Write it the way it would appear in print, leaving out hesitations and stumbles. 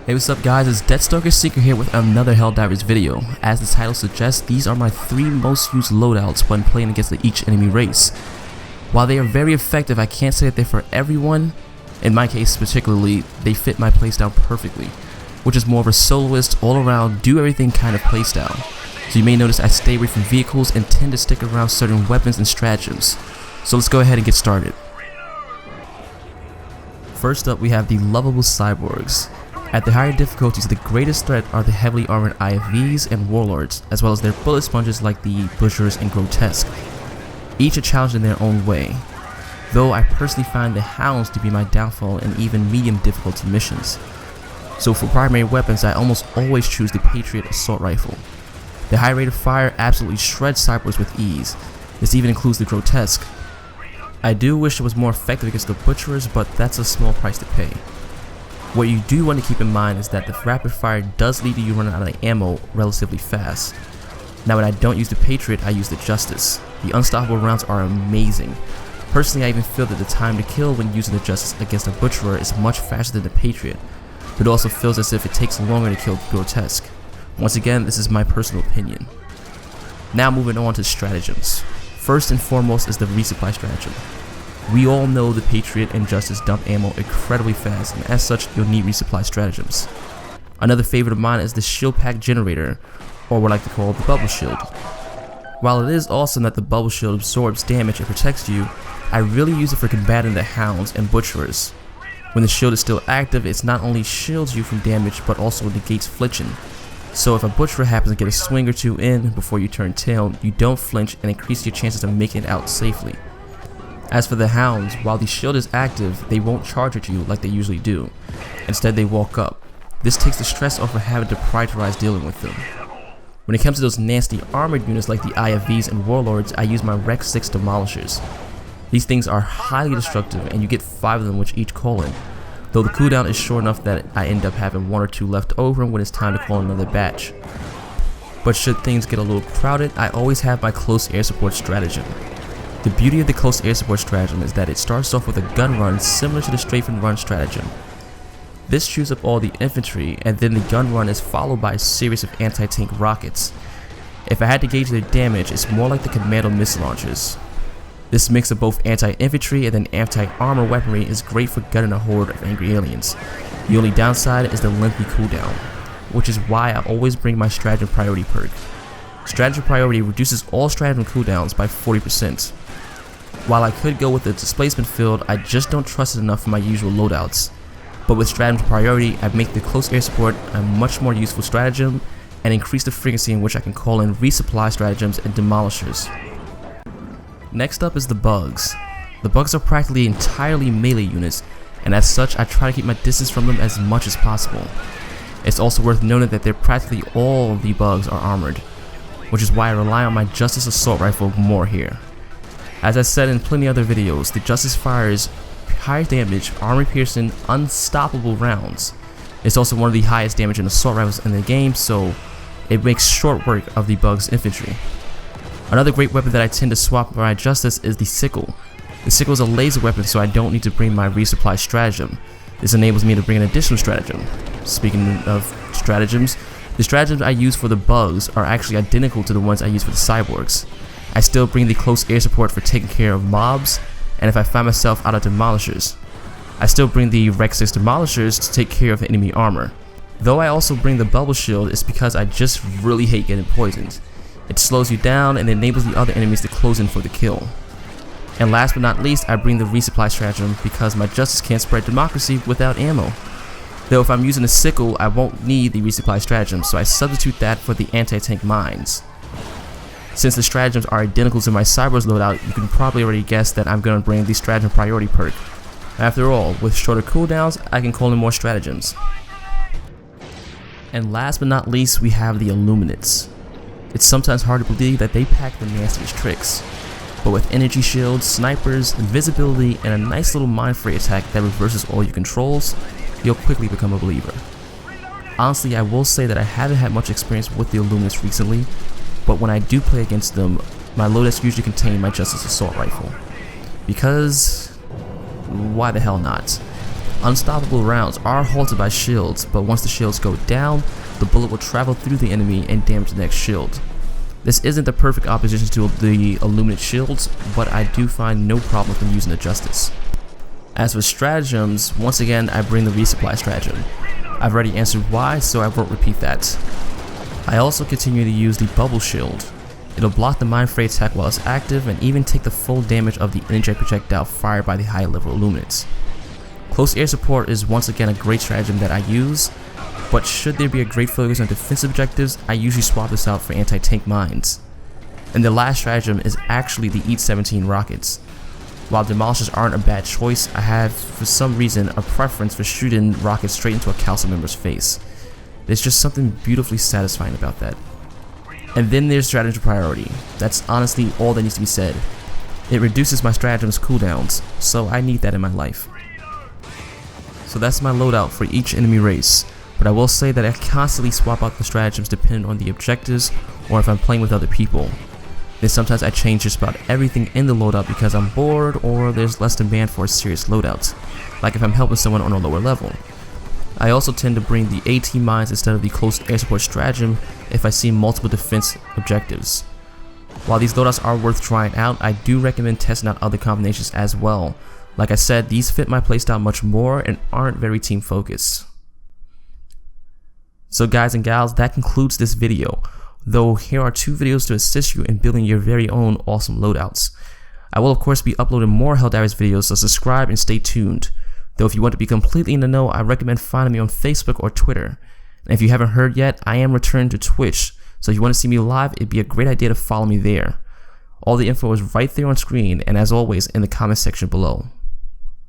Hey, what's up guys, it's Deathstalker Synchro here with another Helldivers video. As the title suggests, these are my 3 most used loadouts when playing against each enemy race. While they are very effective, I can't say that they're for everyone. In my case particularly, they fit my playstyle perfectly, which is more of a soloist, all-around, do everything kind of playstyle. So you may notice I stay away from vehicles and tend to stick around certain weapons and stratagems. So let's go ahead and get started. First up, we have the lovable Cyborgs. At the higher difficulties, the greatest threat are the heavily armored IFVs and Warlords, as well as their bullet sponges like the Butchers and Grotesque. Each a challenge in their own way, though I personally find the Hounds to be my downfall in even medium difficulty missions. So for primary weapons, I almost always choose the Patriot Assault Rifle. The high rate of fire absolutely shreds Cyborgs with ease. This even includes the Grotesque. I do wish it was more effective against the Butchers, but that's a small price to pay. What you do want to keep in mind is that the rapid fire does lead to you running out of ammo relatively fast. Now when I don't use the Patriot, I use the Justice. The unstoppable rounds are amazing. Personally, I even feel that the time to kill when using the Justice against a Butcherer is much faster than the Patriot, but it also feels as if it takes longer to kill the Grotesque. Once again, this is my personal opinion. Now moving on to stratagems. First and foremost is the resupply stratagem. We all know the Patriot and Justice dump ammo incredibly fast, and as such you'll need resupply stratagems. Another favorite of mine is the shield pack generator, or what I like to call the bubble shield. While it is awesome that the bubble shield absorbs damage and protects you, I really use it for combating the Hounds and Butcherers. When the shield is still active, it not only shields you from damage but also negates flinching. So if a Butcherer happens to get a swing or two in before you turn tail, you don't flinch and increase your chances of making it out safely. As for the Hounds, while the shield is active, they won't charge at you like they usually do. Instead, they walk up. This takes the stress off of having to prioritize dealing with them. When it comes to those nasty armored units like the IFVs and Warlords, I use my Rec 6 Demolishers. These things are highly destructive, and you get 5 of them with each call-in, though the cooldown is short enough that I end up having 1 or 2 left over when it's time to call in another batch. But should things get a little crowded, I always have my close air support stratagem. The beauty of the close air support stratagem is that it starts off with a gun run similar to the strafe and run stratagem. This chews up all the infantry, and then the gun run is followed by a series of anti-tank rockets. If I had to gauge their damage, it's more like the commando missile launchers. This mix of both anti-infantry and then anti-armor weaponry is great for gunning a horde of angry aliens. The only downside is the lengthy cooldown, which is why I always bring my stratagem priority perk. Stratagem priority reduces all stratagem cooldowns by 40%. While I could go with the displacement field, I just don't trust it enough for my usual loadouts. But with stratagem priority, I make the close air support a much more useful stratagem and increase the frequency in which I can call in resupply stratagems and demolishers. Next up is the Bugs. The Bugs are practically entirely melee units, and as such I try to keep my distance from them as much as possible. It's also worth noting that practically all the Bugs are armored, which is why I rely on my Justice Assault Rifle more here. As I said in plenty other videos, the Justice fires high damage, armor piercing, unstoppable rounds. It's also one of the highest damage in assault rifles in the game, so it makes short work of the Bugs infantry. Another great weapon that I tend to swap for my Justice is the Sickle. The Sickle is a laser weapon, so I don't need to bring my resupply stratagem. This enables me to bring an additional stratagem. Speaking of stratagems, the stratagems I use for the Bugs are actually identical to the ones I use for the Cyborgs. I still bring the close air support for taking care of mobs, and if I find myself out of demolishers. I still bring the Rec 6 Demolishers to take care of the enemy armor. Though I also bring the bubble shield, it's because I just really hate getting poisoned. It slows you down and enables the other enemies to close in for the kill. And last but not least, I bring the resupply stratagem because my Justice can't spread democracy without ammo. Though if I'm using a Sickle, I won't need the resupply stratagem, so I substitute that for the anti-tank mines. Since the stratagems are identical to my Cyborgs loadout, you can probably already guess that I'm going to bring the stratagem priority perk. After all, with shorter cooldowns, I can call in more stratagems. And last but not least, we have the Luminance. It's sometimes hard to believe that they pack the nastiest tricks, but with energy shields, snipers, invisibility, and a nice little mind fray attack that reverses all your controls, you'll quickly become a believer. Honestly, I will say that I haven't had much experience with the Luminance recently, but when I do play against them, my loadouts usually contain my Justice Assault Rifle. Because why the hell not? Unstoppable rounds are halted by shields, but once the shields go down, the bullet will travel through the enemy and damage the next shield. This isn't the perfect opposition to the Illuminate shields, but I do find no problem with using the Justice. As for stratagems, once again I bring the resupply stratagem. I've already answered why, so I won't repeat that. I also continue to use the bubble shield. It'll block the Mind Fray attack while it's active and even take the full damage of the energetic projectile fired by the high level Luminance. Close air support is once again a great stratagem that I use, but should there be a great focus on defensive objectives, I usually swap this out for anti-tank mines. And the last stratagem is actually the Eat 17 rockets. While demolishers aren't a bad choice, I have for some reason a preference for shooting rockets straight into a council member's face. There's just something beautifully satisfying about that. And then there's stratagem priority. That's honestly all that needs to be said. It reduces my stratagem's cooldowns, so I need that in my life. So that's my loadout for each enemy race, but I will say that I constantly swap out the stratagems depending on the objectives or if I'm playing with other people. Then sometimes I change just about everything in the loadout because I'm bored or there's less demand for serious loadouts, like if I'm helping someone on a lower level. I also tend to bring the AT mines instead of the close air support stratagem if I see multiple defense objectives. While these loadouts are worth trying out, I do recommend testing out other combinations as well. Like I said, these fit my playstyle much more and aren't very team focused. So guys and gals, that concludes this video, though here are 2 videos to assist you in building your very own awesome loadouts. I will of course be uploading more Helldivers videos, so subscribe and stay tuned. Though if you want to be completely in the know, I recommend finding me on Facebook or Twitter. And if you haven't heard yet, I am returning to Twitch, so if you want to see me live, it'd be a great idea to follow me there. All the info is right there on screen, and as always, in the comment section below.